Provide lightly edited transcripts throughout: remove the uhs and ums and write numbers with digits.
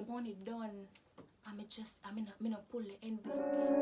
the money done. I'm not pull the envelope yet.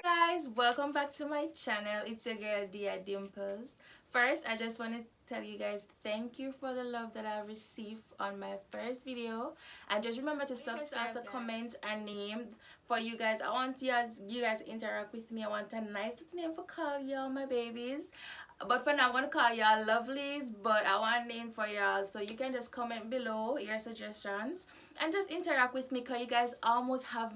Guys, welcome back to my channel. It's your girl Dia Dimples. First, I just want to tell you guys thank you for the love that I received on my first video, and just remember to subscribe, comment, and name for you guys. I want you guys to interact with me. I want a nice name for call y'all my babies, but for now I'm gonna call y'all lovelies, but I want a name for y'all, so you can just comment below your suggestions and just interact with me, because you guys almost have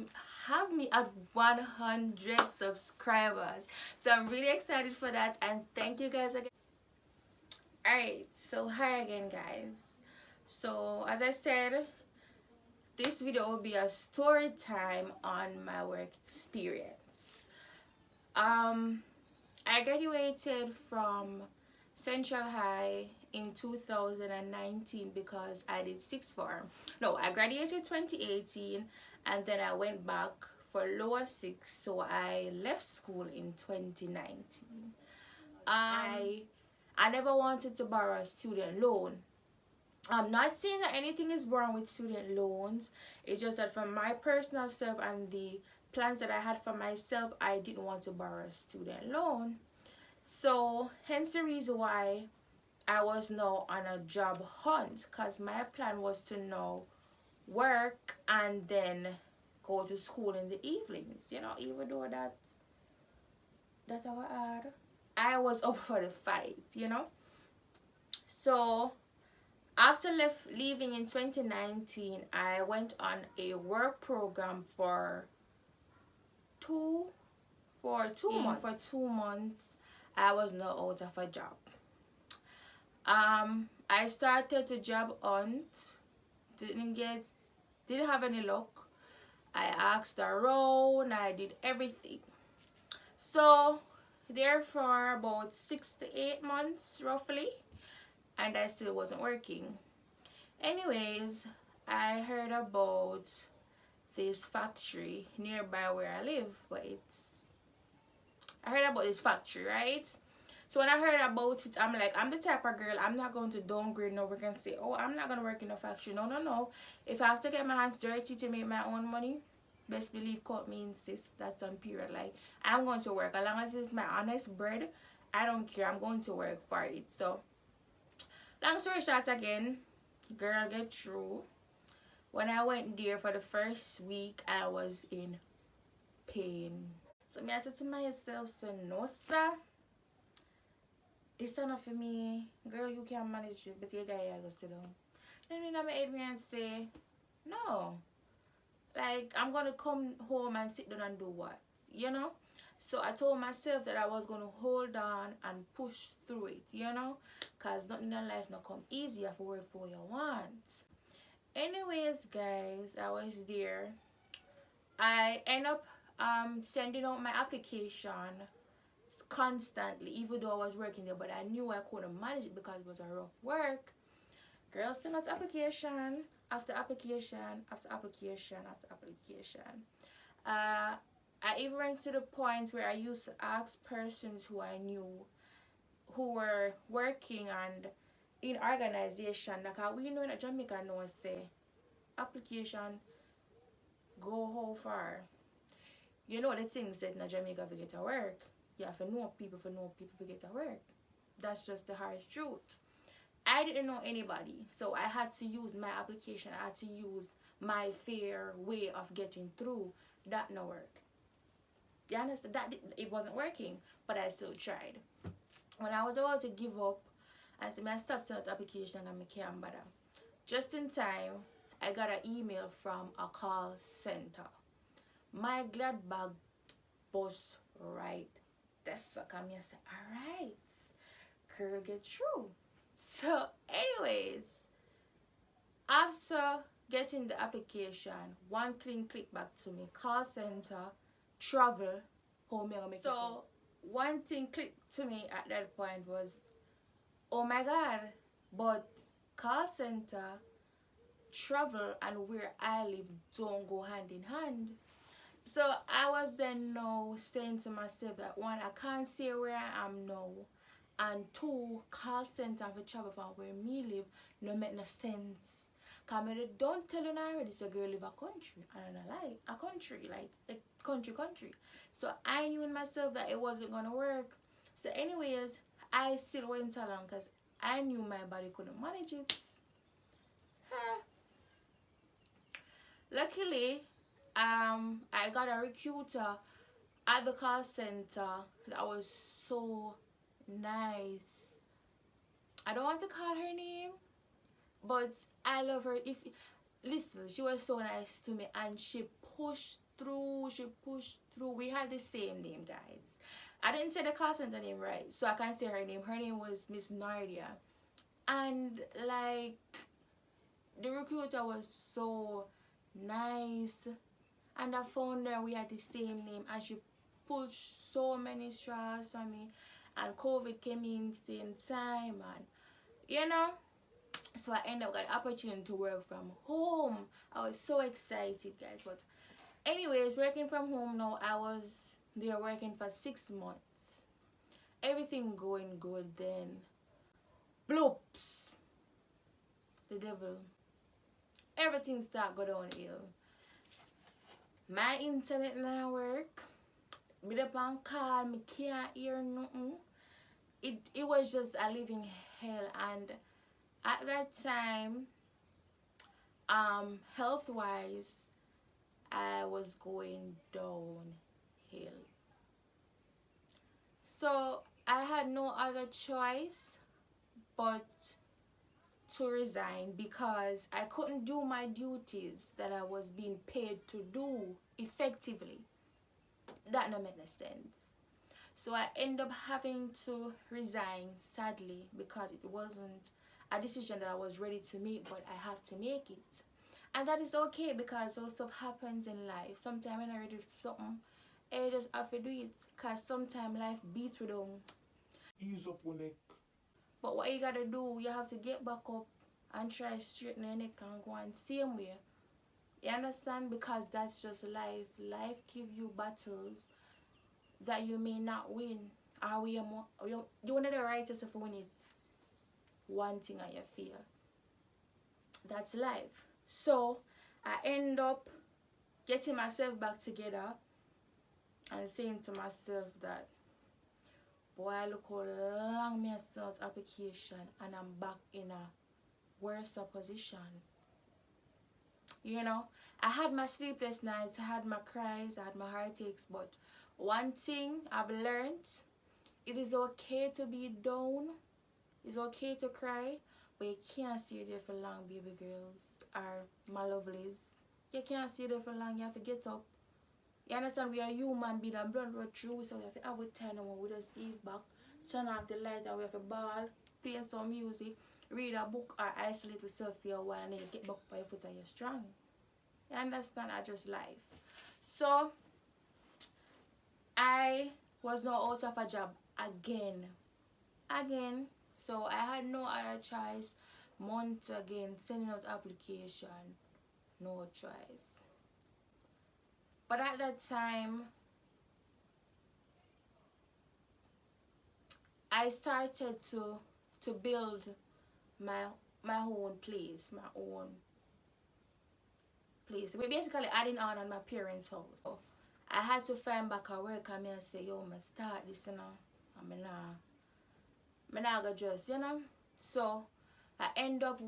me at 100 subscribers, so I'm really excited for that, and thank you guys again. Alright, so hi again guys. So as I said, this video will be a story time on my work experience. I graduated from Central High in 2019 because I did sixth form. No, I graduated 2018 and then I went back for lower six, so I left school in 2019. I never wanted to borrow a student loan. I'm not saying that anything is wrong with student loans. It's just that for my personal self and the plans that I had for myself, I didn't want to borrow a student loan. So hence the reason why I was now on a job hunt, because my plan was to now work and then go to school in the evenings. You know, even though that's I was up for the fight, you know. So after leaving in 2019, I went on a work program for two months. For 2 months, I was now out of a job. I started to job hunt, didn't have any luck. I asked around, I did everything. So there for about 6 to 8 months roughly, and I still wasn't working. Anyways, I heard about this factory nearby where I live, but I heard about this factory, right? So when I heard about it, I'm like, I'm the type of girl, I'm not going to downgrade no work and say, oh, I'm not going to work in a factory. No, no, no. If I have to get my hands dirty to make my own money, best believe cut me insist. That's on period. Like, I'm going to work. As long as it's my honest bread, I don't care. I'm going to work for it. So, long story short again, girl get through. When I went there for the first week, I was in pain. So I said to myself, so no sir, this is not for me. Girl, you can't manage this, but you gotta go sit down. Then me my head me and say, no. Like, I'm gonna come home and sit down and do what? You know? So I told myself that I was gonna hold on and push through it, you know? Cause nothing in life not come easy. You have to work for what you want. Anyways, guys, I was there. I end up sending out my application constantly, even though I was working there, but I knew I couldn't manage it because it was a rough work. Girl, send out application after application after application after application. I even went to the point where I used to ask persons who I knew who were working and in organization, like we know in Jamaica know say application go how far. You know the things that in Jamaica for get to work. You have to know people for get to work. That's just the harsh truth. I didn't know anybody, so I had to use my application. I had to use my fair way of getting through. That no work. You understand? It wasn't working, but I still tried. When I was about to give up, I said, I stopped sending out application and I can't bother. Just in time, I got an email from a call center. My glad bag was right. That's so come here and say, alright, girl, get through. So anyways, after getting the application, one clean click back to me, call center, travel, home make it. So one thing clicked to me at that point was, oh my god, but call center, travel, and where I live don't go hand in hand. So I was then now saying to myself that one, I can't see where I am now, and two, call center for travel from where me live no make no sense. Cause me don't tell you already, so girl live a country, and I like a country, like a country. So I knew in myself that it wasn't gonna work. So anyways, I still went along because I knew my body couldn't manage it. Huh. Luckily, I got a recruiter at the call center that was so nice. I don't want to call her name, but I love her. If listen, she was so nice to me, and she pushed through. She pushed through. We had the same name, guys. I didn't say the call center name right, so I can't say her name. Her name was Miss Nardia, and like the recruiter was so nice, and I found her. We had the same name, and she pushed so many straws for me. And COVID came in same time, and you know, so I ended up got the opportunity to work from home. I was so excited, guys. But anyways, working from home now, I was there working for 6 months. Everything going good, then bloops, the devil. Everything start go downhill. My internet not work. Me up on call, me can't hear nothing. It was just a living hell, and at that time, health wise, I was going downhill. So I had no other choice but to resign because I couldn't do my duties that I was being paid to do effectively. That don't make no sense. So I end up having to resign, sadly, because it wasn't a decision that I was ready to make, but I have to make it. And that is okay because those stuff happens in life. Sometimes when I ready for something, I just have to do it because sometimes life beats you down. Ease up your neck. But what you gotta do, you have to get back up and try straighten your neck and go on same way. You understand? Because that's just life. Life give you battles that you may not win. Or you want the right to win it. One thing and you feel. That's life. So I end up getting myself back together and saying to myself that, boy, look how long me start application and I'm back in a worse position. You know, I had my sleepless nights, I had my cries, I had my heartaches, but one thing I've learned, it is okay to be down, it's okay to cry, but you can't stay there for long, baby girls or my lovelies. You can't stay there for long, you have to get up. You understand? We are human being and blood run through, so we have to have a time when we just ease back, turn off the light and we have to ball, play some music, read a book or isolate yourself for a while and then you get back by your foot and you're strong. You understand? I just life. So I was now out of a job again. So I had no other choice. Months again, sending out application. No choice. But at that time, I started to build my own place, my own place. We basically adding on my parents' house. So I had to find back a work and I say, yo, I start this, you know. I'm not gonna just, you know. So I end up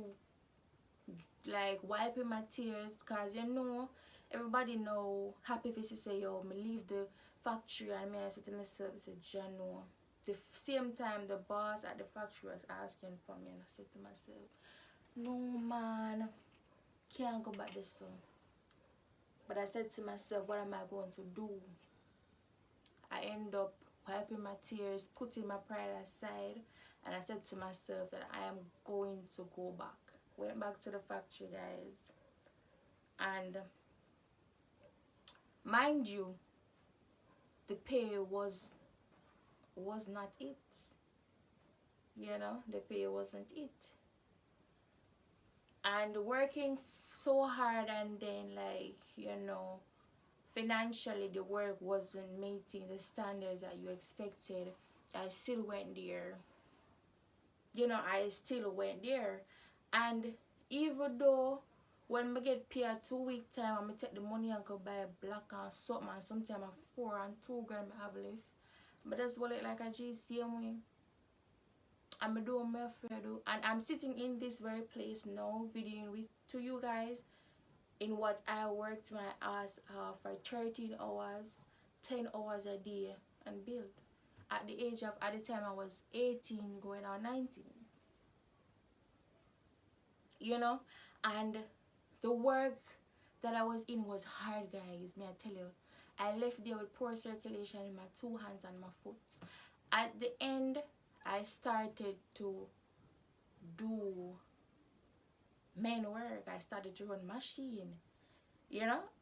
like wiping my tears because you know everybody know happy if you say, yo, me leave the factory and me I said to myself, I said, Jano. The same time the boss at the factory was asking for me and I said to myself, no man, can't go back this soon. But I said to myself, what am I going to do? I end up wiping my tears, putting my pride aside, and I said to myself that I am going to go back. Went back to the factory, guys. And mind you, the pay was not it. You know, the pay wasn't it. and working so hard, and then, like, financially the work wasn't meeting the standards that you expected. I still went there. I still went there. And even though when I get paid 2 week time, I'm take the money and go buy black and something, and sometimes I 4 and 2 grand I have left. But that's what it like a G same way. I'm doing my fair do, and I'm sitting in this very place now videoing with to you guys in what I worked my ass off for 13 hours, 10 hours a day and build. At the time I was 18 going on 19. And the work that I was in was hard, guys. May I tell you, I left there with poor circulation in my 2 hands and my foot. At the end, I started to do main work. I started to run machine.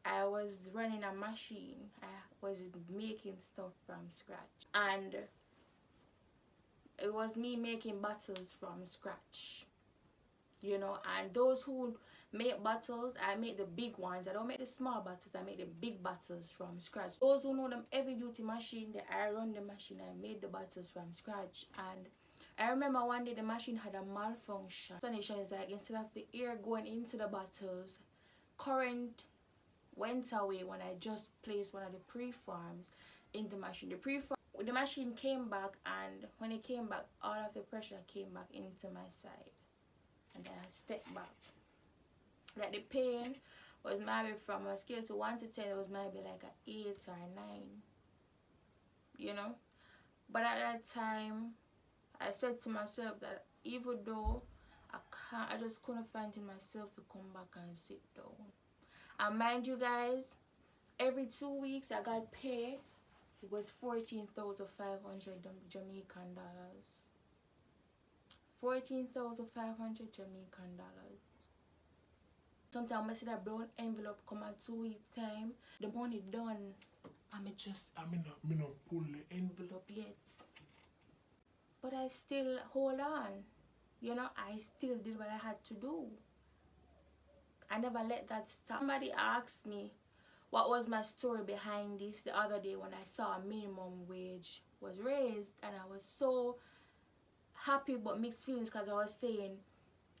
I was running a machine. I was making stuff from scratch, and it was me making bottles from scratch. And those who make bottles, I make the big ones. I don't make the small bottles, I make the big bottles from scratch. Those who know them heavy duty machine, I run the machine. I made the bottles from scratch. And I remember one day the machine had a malfunction. The explanation is like, instead of the air going into the bottles, current went away when I just placed one of the preforms in the machine. The machine came back, and when it came back, all of the pressure came back into my side. And then I stepped back. Like, the pain was maybe from a scale to 1 to 10, it was maybe like an 8 or a 9. But at that time, I said to myself that even though I just couldn't find in myself to come back and sit down. And mind you guys, every 2 weeks I got paid. It was 14,500 Jamaican dollars. 14,500 Jamaican dollars. Sometimes I see that brown envelope come at 2 week time. The money done. I not pull the envelope Yet. But I still hold on. I still did what I had to do. I never let that stop. Somebody asked me what was my story behind this the other day when I saw a minimum wage was raised, and I was so happy but mixed feelings, because I was saying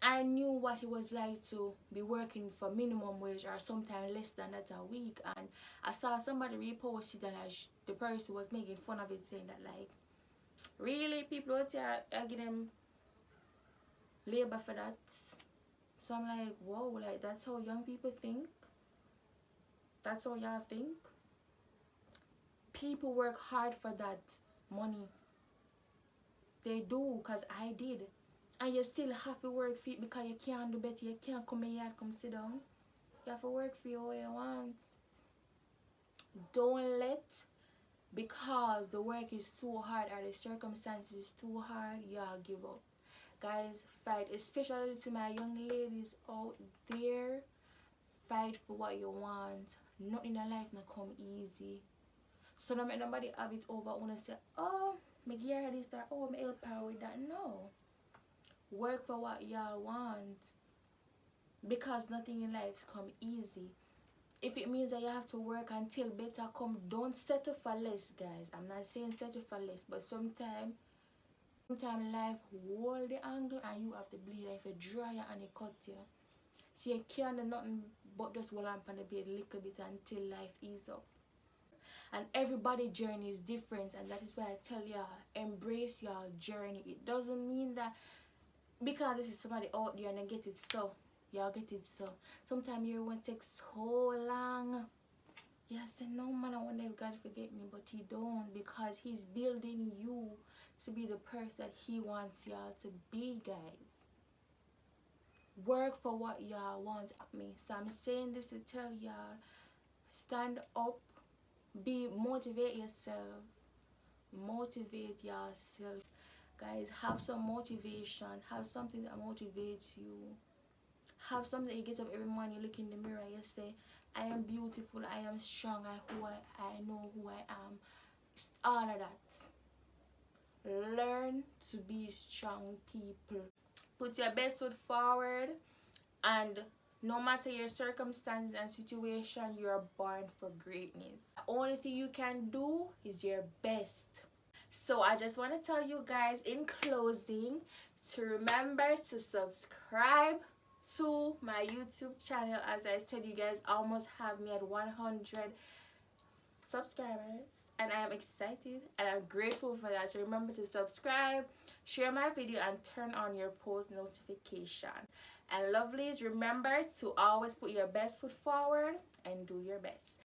I knew what it was like to be working for minimum wage or sometimes less than that a week. And I saw somebody repost it, and the person was making fun of it, saying that, like, really, people out here are giving them labor for that. So I'm like, whoa, like, that's how young people think? That's how y'all think? People work hard for that money. They do, because I did. And you still have to work for it, because you can't do better. You can't come in here, come sit down. You have to work for your way you want. Don't let, because the work is too hard or the circumstances is too hard, y'all give up. Guys, fight, especially to my young ladies out there. Fight for what you want. Nothing in life not come easy. So don't make nobody have it over when I say, oh, me give her this, or oh, me help her with that. No. Work for what y'all want, because nothing in life come easy. If it means that you have to work until better come, don't settle for less, guys. I'm not saying settle for less, but sometimes life hold the angle and you have to bleed like a dryer and it cut you. So you can't do nothing but just hold on the bed a little bit until life ease up. And everybody's journey is different, and that is why I tell y'all, embrace your journey. It doesn't mean that because this is somebody out there and they get it so, y'all get it so. Sometimes your one takes so long. Yeah, I say, no man, I wonder if God forget me, but he don't, because he's building you to be the person that he wants y'all to be, guys. Work for what y'all want at me. So I'm saying this to tell y'all, stand up, motivate yourself. Motivate yourself. Guys, have some motivation. Have something that motivates you. Have something that you get up every morning, you look in the mirror, you say, I am beautiful, I am strong, I know who I am. It's all of that. Learn to be strong, people. Put your best foot forward And no matter your circumstances and situation, you're born for greatness. The only thing you can do is your best. So I just want to tell you guys in closing to remember to subscribe to my YouTube channel. As I said, you guys almost have me at 100 subscribers, and I am excited and I'm grateful for that. So remember to subscribe, share my video, and turn on your post notification. And lovelies, remember to always put your best foot forward and do your best.